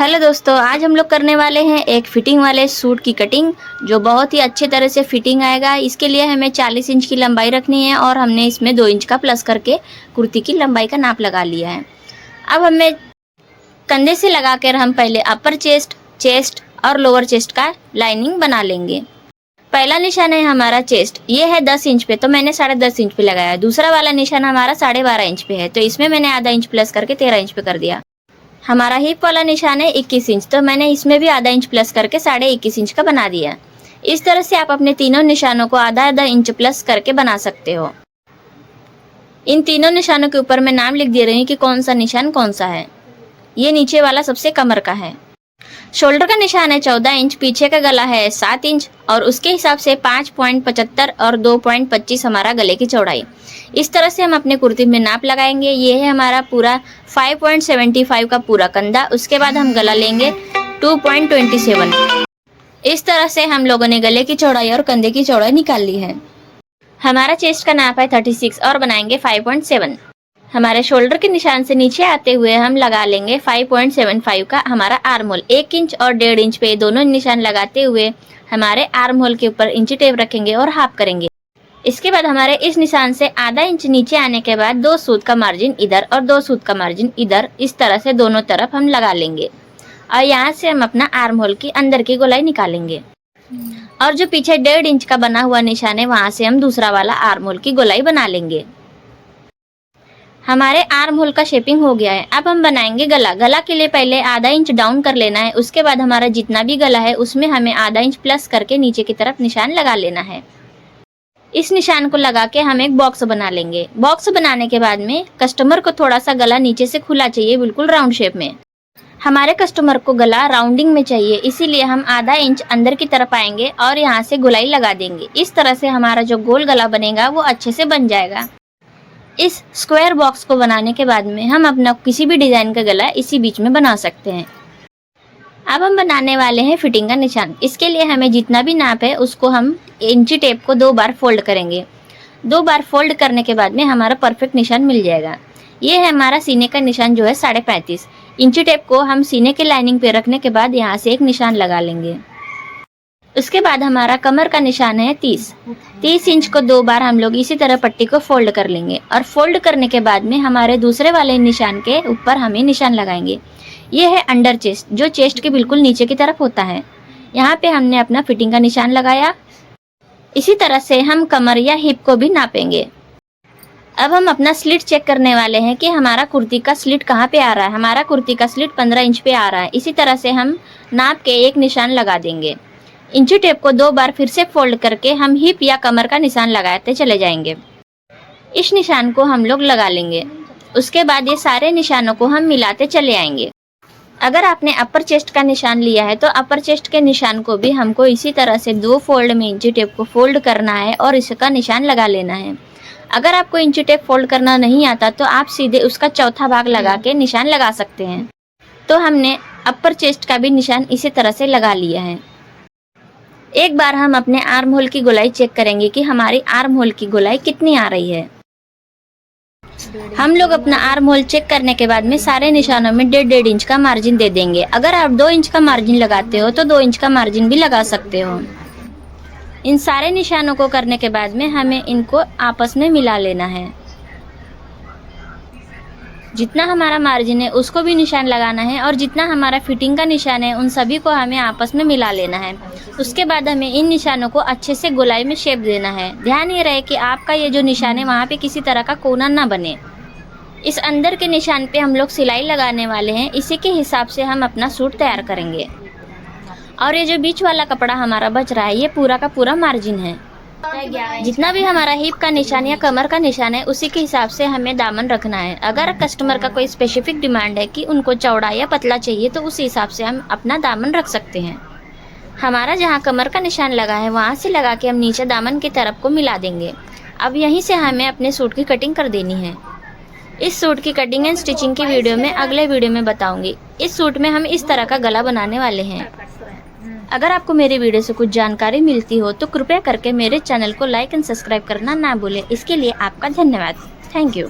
Hello दोस्तों, आज हम लोग करने वाले हैं एक फिटिंग वाले सूट की कटिंग जो बहुत ही अच्छे तरह से फिटिंग आएगा। इसके लिए हमें 40 इंच की लंबाई रखनी है और हमने इसमें 2 इंच का प्लस करके कुर्ती की लंबाई का नाप लगा लिया है। अब हमें कंधे से लगाकर हम पहले अपर चेस्ट, चेस्ट और लोअर चेस्ट का लाइनिंग बना लेंगे। पहला निशान है हमारा चेस्ट, ये है 10 इंच पे, तो मैंने 10.5 इंच पे लगाया। दूसरा वाला निशान हमारा 12.5 इंच पे है, तो इसमें मैंने आधा इंच प्लस करके 13 इंच पे कर दिया। हमारा हिप वाला निशान है 21 इंच, तो मैंने इसमें भी आधा इंच प्लस करके 21.5 इंच का बना दिया। इस तरह से आप अपने तीनों निशानों को आधा आधा इंच प्लस करके बना सकते हो। इन तीनों निशानों के ऊपर मैं नाम लिख दे रही हूँ कि कौन सा निशान कौन सा है। ये नीचे वाला सबसे कमर का है। शोल्डर का निशान है 14 इंच, पीछे का गला है 7 इंच और उसके हिसाब से 5.75 और 2.25 हमारा गले की चौड़ाई। इस तरह से हम अपने कुर्ती में नाप लगाएंगे। ये है हमारा पूरा 5.75 का पूरा कंधा। उसके बाद हम गला लेंगे 2.27। इस तरह से हम लोगों ने गले की चौड़ाई और कंधे की चौड़ाई निकाल ली है। हमारा चेस्ट का नाप है 36 और बनाएंगे 5.7। हमारे शोल्डर के निशान से नीचे आते हुए हम लगा लेंगे 5.75 का हमारा आर्म होल। 1 इंच और 1.5 इंच पे दोनों निशान लगाते हुए हमारे आर्म होल के ऊपर इंची टेप रखेंगे और हाफ करेंगे। इसके बाद हमारे इस निशान से आधा इंच नीचे आने के बाद 2 सूत का मार्जिन इधर और 2 सूत का मार्जिन इधर, इस तरह से दोनों तरफ हम लगा लेंगे और यहाँ से हम अपना आर्म होल की अंदर की गोलाई निकालेंगे। और जो पीछे 1.5 इंच का बना हुआ निशान है वहां से हम दूसरा वाला आर्म होल की गोलाई बना लेंगे। हमारे आर्म होल का शेपिंग हो गया है। अब हम बनाएंगे गला। गला के लिए पहले आधा इंच डाउन कर लेना है। उसके बाद हमारा जितना भी गला है उसमें हमें आधा इंच प्लस करके नीचे की तरफ निशान लगा लेना है। इस निशान को लगा के हम एक बॉक्स बना लेंगे। बॉक्स बनाने के बाद में कस्टमर को थोड़ा सा गला नीचे से खुला चाहिए, बिल्कुल राउंड शेप में। हमारे कस्टमर को गला राउंडिंग में चाहिए, इसीलिए हम आधा इंच अंदर की तरफ आएंगे और यहाँ से गोलाई लगा देंगे। इस तरह से हमारा जो गोल गला बनेगा वो अच्छे से बन जाएगा। इस स्क्वायर बॉक्स को बनाने के बाद में हम अपना किसी भी डिजाइन का गला इसी बीच में बना सकते हैं। अब हम बनाने वाले हैं फिटिंग का निशान। इसके लिए हमें जितना भी नाप है उसको हम इंची टेप को 2 बार फोल्ड करेंगे। 2 बार फोल्ड करने के बाद में हमारा परफेक्ट निशान मिल जाएगा। ये है हमारा सीने का निशान जो है 35.5 इंची। टेप को हम सीने के लाइनिंग पे रखने के बाद यहाँ से एक निशान लगा लेंगे। उसके बाद हमारा कमर का निशान है 30 इंच को 2 बार हम लोग इसी तरह पट्टी को फोल्ड कर लेंगे और फोल्ड करने के बाद में हमारे दूसरे वाले निशान के ऊपर हमें निशान लगाएंगे। ये है अंडर चेस्ट, जो चेस्ट के बिल्कुल नीचे की तरफ होता है। यहाँ पे हमने अपना फिटिंग का निशान लगाया। इसी तरह से हम कमर या हिप को भी नापेंगे। अब हम अपना स्लिट चेक करने वाले हैं कि हमारा कुर्ती का स्लिट कहाँ पे आ रहा है। हमारा कुर्ती का स्लिट 15 इंच पे आ रहा है। इसी तरह से हम नाप के एक निशान लगा देंगे। इंची टेप को 2 बार फिर से फोल्ड करके हम हिप या कमर का निशान लगाते चले जाएंगे। इस निशान को हम लोग लगा लेंगे। उसके बाद ये सारे निशानों को हम मिलाते चले आएंगे। अगर आपने अपर चेस्ट का निशान लिया है तो अपर चेस्ट के निशान को भी हमको इसी तरह से 2 फोल्ड में इंची टेप को फोल्ड करना है और इसका निशान लगा लेना है। अगर आपको इंची टेप फोल्ड करना नहीं आता तो आप सीधे उसका चौथा भाग लगा के निशान लगा सकते हैं। तो हमने अपर चेस्ट का भी निशान इसी तरह से लगा लिया है। एक बार हम अपने आर्म होल की गोलाई चेक करेंगे कि हमारी आर्म होल की गोलाई कितनी आ रही है। हम लोग अपना आर्म होल चेक करने के बाद में सारे निशानों में 1.5 इंच का मार्जिन दे देंगे। अगर आप 2 इंच का मार्जिन लगाते हो तो 2 इंच का मार्जिन भी लगा सकते हो। इन सारे निशानों को करने के बाद में हमें इनको आपस में मिला लेना है। जितना हमारा मार्जिन है उसको भी निशान लगाना है और जितना हमारा फिटिंग का निशान है उन सभी को हमें आपस में मिला लेना है। उसके बाद हमें इन निशानों को अच्छे से गोलाई में शेप देना है। ध्यान ये रहे कि आपका ये जो निशान है वहाँ पे किसी तरह का कोना ना बने। इस अंदर के निशान पे हम लोग सिलाई लगाने वाले हैं। इसी के हिसाब से हम अपना सूट तैयार करेंगे। और ये जो बीच वाला कपड़ा हमारा बच रहा है ये पूरा का पूरा मार्जिन है। जितना भी हमारा हिप का निशान या कमर का निशान है उसी के हिसाब से हमें दामन रखना है। अगर कस्टमर का कोई स्पेसिफिक डिमांड है कि उनको चौड़ा या पतला चाहिए तो उस हिसाब से हम अपना दामन रख सकते हैं। हमारा जहाँ कमर का निशान लगा है वहाँ से लगा के हम नीचे दामन की तरफ को मिला देंगे। अब यहीं से हमें अपने सूट की कटिंग कर देनी है। इस सूट की कटिंग एंड स्टिचिंग की वीडियो में अगले वीडियो में बताऊंगी। इस सूट में हम इस तरह का गला बनाने वाले हैं। अगर आपको मेरे वीडियो से कुछ जानकारी मिलती हो तो कृपया करके मेरे चैनल को लाइक एंड सब्सक्राइब करना ना भूलें। इसके लिए आपका धन्यवाद। Thank you.